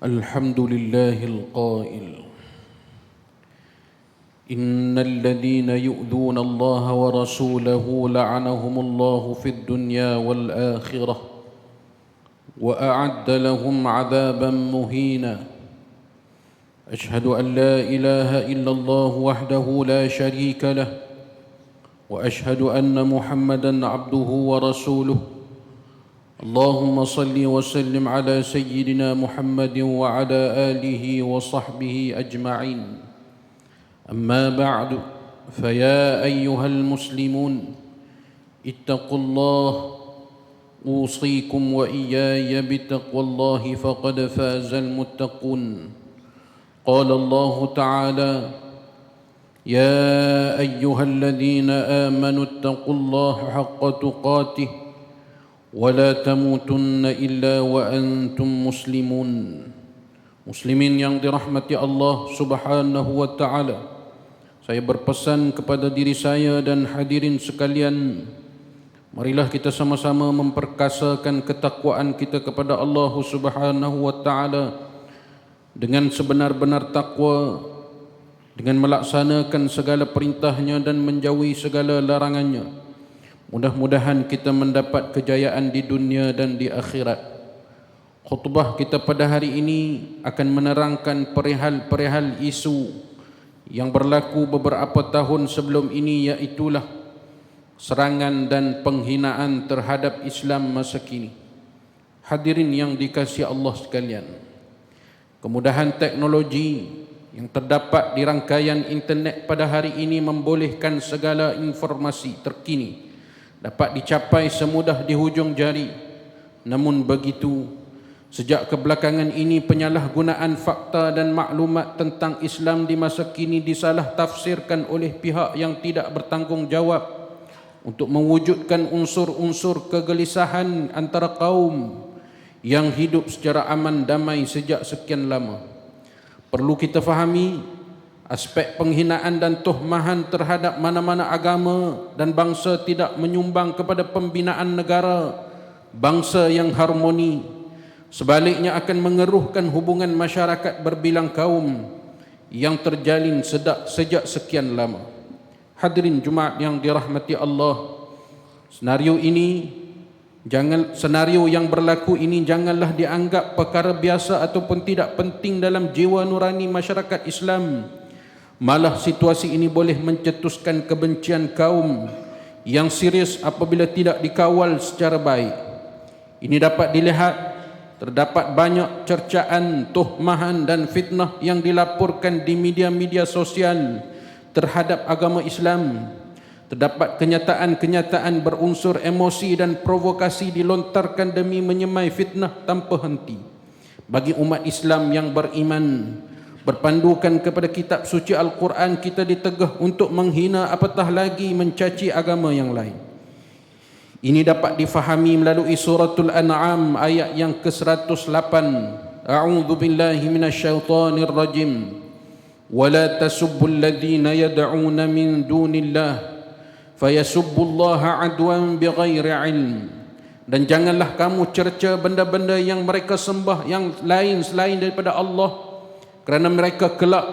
الحمد لله القائل إن الذين يؤذون الله ورسوله لعنهم الله في الدنيا والآخرة وأعد لهم عذابا مهينا أشهد أن لا إله إلا الله وحده لا شريك له وأشهد أن محمدا عبده ورسوله اللهم صل وسلم على سيدنا محمد وعلى آله وصحبه أجمعين أما بعد فيا أيها المسلمون اتقوا الله أوصيكم وإياي بتقوى الله فقد فاز المتقون قال الله تعالى يا أيها الذين آمنوا اتقوا الله حق تقاته ولا تموتن إلا وأنتم مسلمون. Muslimin yang dirahmati Allah Subhanahu wa taala. Saya berpesan kepada diri saya dan hadirin sekalian, marilah kita sama-sama memperkasakan ketakwaan kita kepada Allah Subhanahu wa taala dengan sebenar-benar takwa, dengan melaksanakan segala perintahnya dan menjauhi segala larangannya. Mudah-mudahan kita mendapat kejayaan di dunia dan di akhirat. Khutbah kita pada hari ini akan menerangkan perihal-perihal isu yang berlaku beberapa tahun sebelum ini, iaitulah serangan dan penghinaan terhadap Islam masa kini. Hadirin yang dikasihi Allah sekalian, kemudahan teknologi yang terdapat di rangkaian internet pada hari ini membolehkan segala informasi terkini dapat dicapai semudah di hujung jari. Namun begitu, sejak kebelakangan ini penyalahgunaan fakta dan maklumat tentang Islam di masa kini disalah tafsirkan oleh pihak yang tidak bertanggungjawab untuk mewujudkan unsur-unsur kegelisahan antara kaum yang hidup secara aman damai sejak sekian lama. Perlu kita fahami, aspek penghinaan dan tuhmahan terhadap mana-mana agama dan bangsa tidak menyumbang kepada pembinaan negara, bangsa yang harmoni. Sebaliknya akan mengeruhkan hubungan masyarakat berbilang kaum yang terjalin sejak sekian lama. Hadirin Jumaat yang dirahmati Allah, senario yang berlaku ini janganlah dianggap perkara biasa ataupun tidak penting dalam jiwa nurani masyarakat Islam. Malah situasi ini boleh mencetuskan kebencian kaum yang serius apabila tidak dikawal secara baik. Ini dapat dilihat, terdapat banyak cercaan, tuhmahan dan fitnah yang dilaporkan di media-media sosial terhadap agama Islam. Terdapat kenyataan-kenyataan berunsur emosi dan provokasi dilontarkan demi menyemai fitnah tanpa henti. Bagi umat Islam yang beriman, berpandukan kepada kitab suci Al-Quran, kita ditegah untuk menghina apatah lagi mencaci agama yang lain. Ini dapat difahami melalui suratul An'am ayat yang ke-108. A'udzu billahi minasyaitonir rajim. Wala tasubbul ladzina yad'una min dunillah fayasubbullaha adwan bighairi ilm. Dan janganlah kamu cerca benda-benda yang mereka sembah yang lain selain daripada Allah, kerana mereka kelak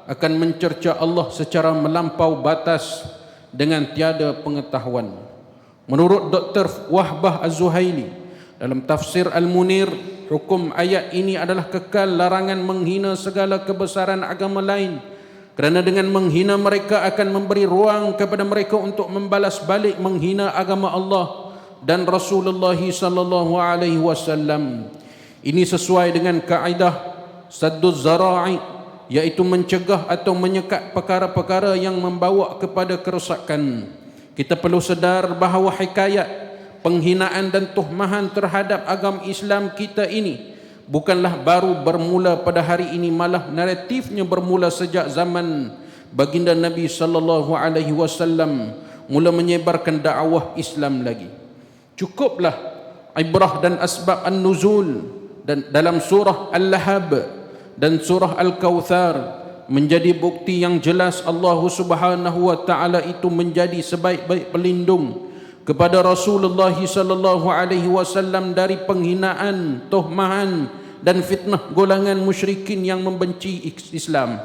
akan mencerca Allah secara melampau batas dengan tiada pengetahuan. Menurut Dr. Wahbah Az-Zuhaili dalam tafsir Al-Munir, hukum ayat ini adalah kekal larangan menghina segala kebesaran agama lain, kerana dengan menghina mereka akan memberi ruang kepada mereka untuk membalas balik menghina agama Allah dan Rasulullah sallallahu alaihi wasallam. Ini sesuai dengan kaedah Sadduz Zara'i, iaitu mencegah atau menyekat perkara-perkara yang membawa kepada kerosakan. Kita perlu sedar bahawa hikayat penghinaan dan tuhmahan terhadap agama Islam kita ini bukanlah baru bermula pada hari ini, malah naratifnya bermula sejak zaman baginda Nabi sallallahu alaihi wasallam mula menyebarkan dakwah Islam lagi. Cukuplah ibrah dan asbab an-nuzul dan dalam surah Al-Lahab dan surah Al-Kawthar menjadi bukti yang jelas Allah Subhanahu wa taala itu menjadi sebaik-baik pelindung kepada Rasulullah sallallahu alaihi wasallam dari penghinaan, tuhmahan dan fitnah golongan musyrikin yang membenci Islam.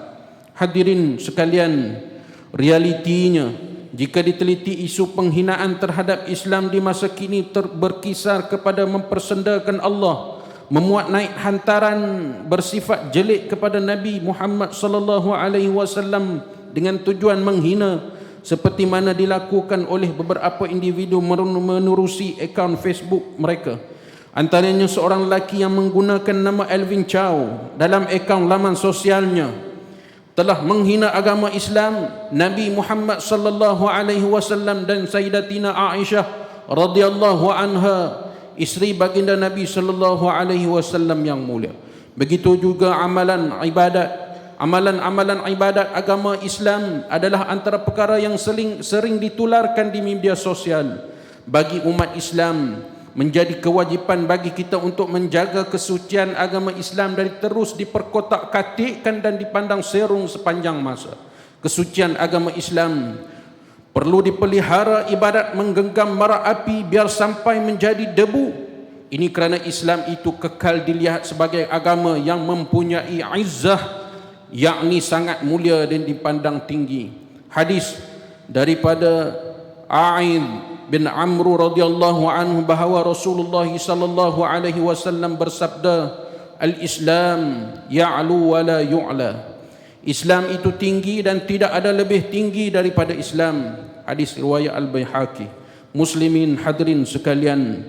Hadirin sekalian, realitinya jika diteliti isu penghinaan terhadap Islam di masa kini berkisar kepada mempersendakan Allah, memuat naik hantaran bersifat jelek kepada Nabi Muhammad sallallahu alaihi wasallam dengan tujuan menghina, seperti mana dilakukan oleh beberapa individu menerusi akaun Facebook mereka. Antaranya seorang lelaki yang menggunakan nama Alvin Chow dalam akaun laman sosialnya telah menghina agama Islam, Nabi Muhammad sallallahu alaihi wasallam dan Sayyidatina Aisyah radhiyallahu anha, isteri baginda Nabi sallallahu alaihi wasallam yang mulia. Begitu juga amalan ibadat agama Islam adalah antara perkara yang sering ditularkan di media sosial. Bagi umat Islam, menjadi kewajipan bagi kita untuk menjaga kesucian agama Islam dari terus diperkotak-katikkan dan dipandang serong sepanjang masa. Kesucian agama Islam perlu dipelihara ibarat menggenggam bara api biar sampai menjadi debu. Ini kerana Islam itu kekal dilihat sebagai agama yang mempunyai izzah, yakni sangat mulia dan dipandang tinggi. Hadis daripada A'id bin Amr radhiyallahu anhu bahawa Rasulullah sallallahu alaihi wasallam bersabda, "Al-Islam ya'lu wa la yu'la." Islam itu tinggi dan tidak ada lebih tinggi daripada Islam. Hadis riwayat Al-Baihaqi. Muslimin hadirin sekalian,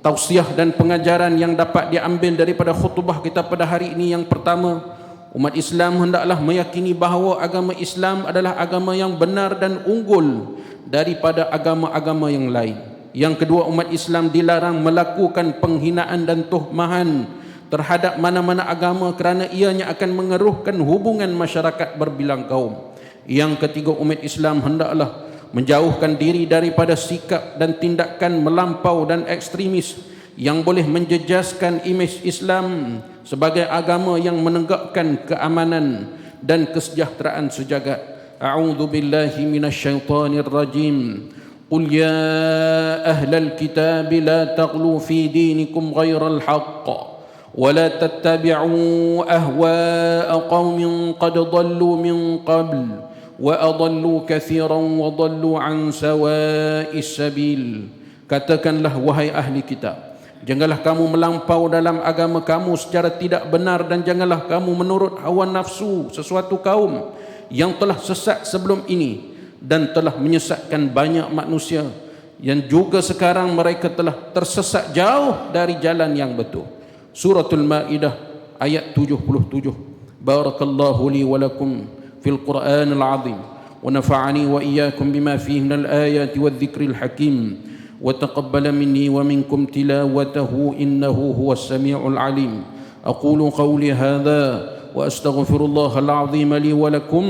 tausiah dan pengajaran yang dapat diambil daripada khutbah kita pada hari ini, yang pertama, umat Islam hendaklah meyakini bahawa agama Islam adalah agama yang benar dan unggul daripada agama-agama yang lain. Yang kedua, umat Islam dilarang melakukan penghinaan dan tuhmahan terhadap mana-mana agama kerana ianya akan mengeruhkan hubungan masyarakat berbilang kaum. Yang ketiga, umat Islam hendaklah menjauhkan diri daripada sikap dan tindakan melampau dan ekstremis yang boleh menjejaskan imej Islam sebagai agama yang menegakkan keamanan dan kesejahteraan sejagat. A'udzu billahi minasyaitonir rajim. Qul ya ahlal kitab la taghlu fi dinikum ghairal haqq wa la tattabi'u ahwa'a qaumin qad dhallu min qabl wa adallu katsiran wa dhallu an sawa'is sabil. Katakanlah, wahai ahli kitab, janganlah kamu melampau dalam agama kamu secara tidak benar, dan janganlah kamu menurut hawa nafsu sesuatu kaum yang telah sesat sebelum ini dan telah menyesatkan banyak manusia, yang juga sekarang mereka telah tersesat jauh dari jalan yang betul. Suratul Maidah ayat 77. Barakallahu li wa lakum fil Qur'anil azim wa nafa'ani wa iyyakum bima fihi minal ayati wadh-dhikril hakim wa taqabbala minni wa minkum tilawatahu innahu huwas samiul alim. Aqulu qawli hadha وأستغفر الله العظيم لي ولكم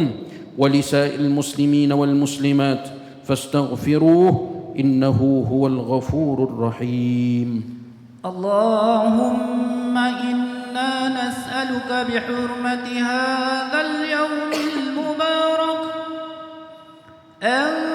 ولسائر المسلمين والمسلمات فاستغفروه إنه هو الغفور الرحيم. اللهم إنا نسألك بحرمة هذا اليوم المبارك أن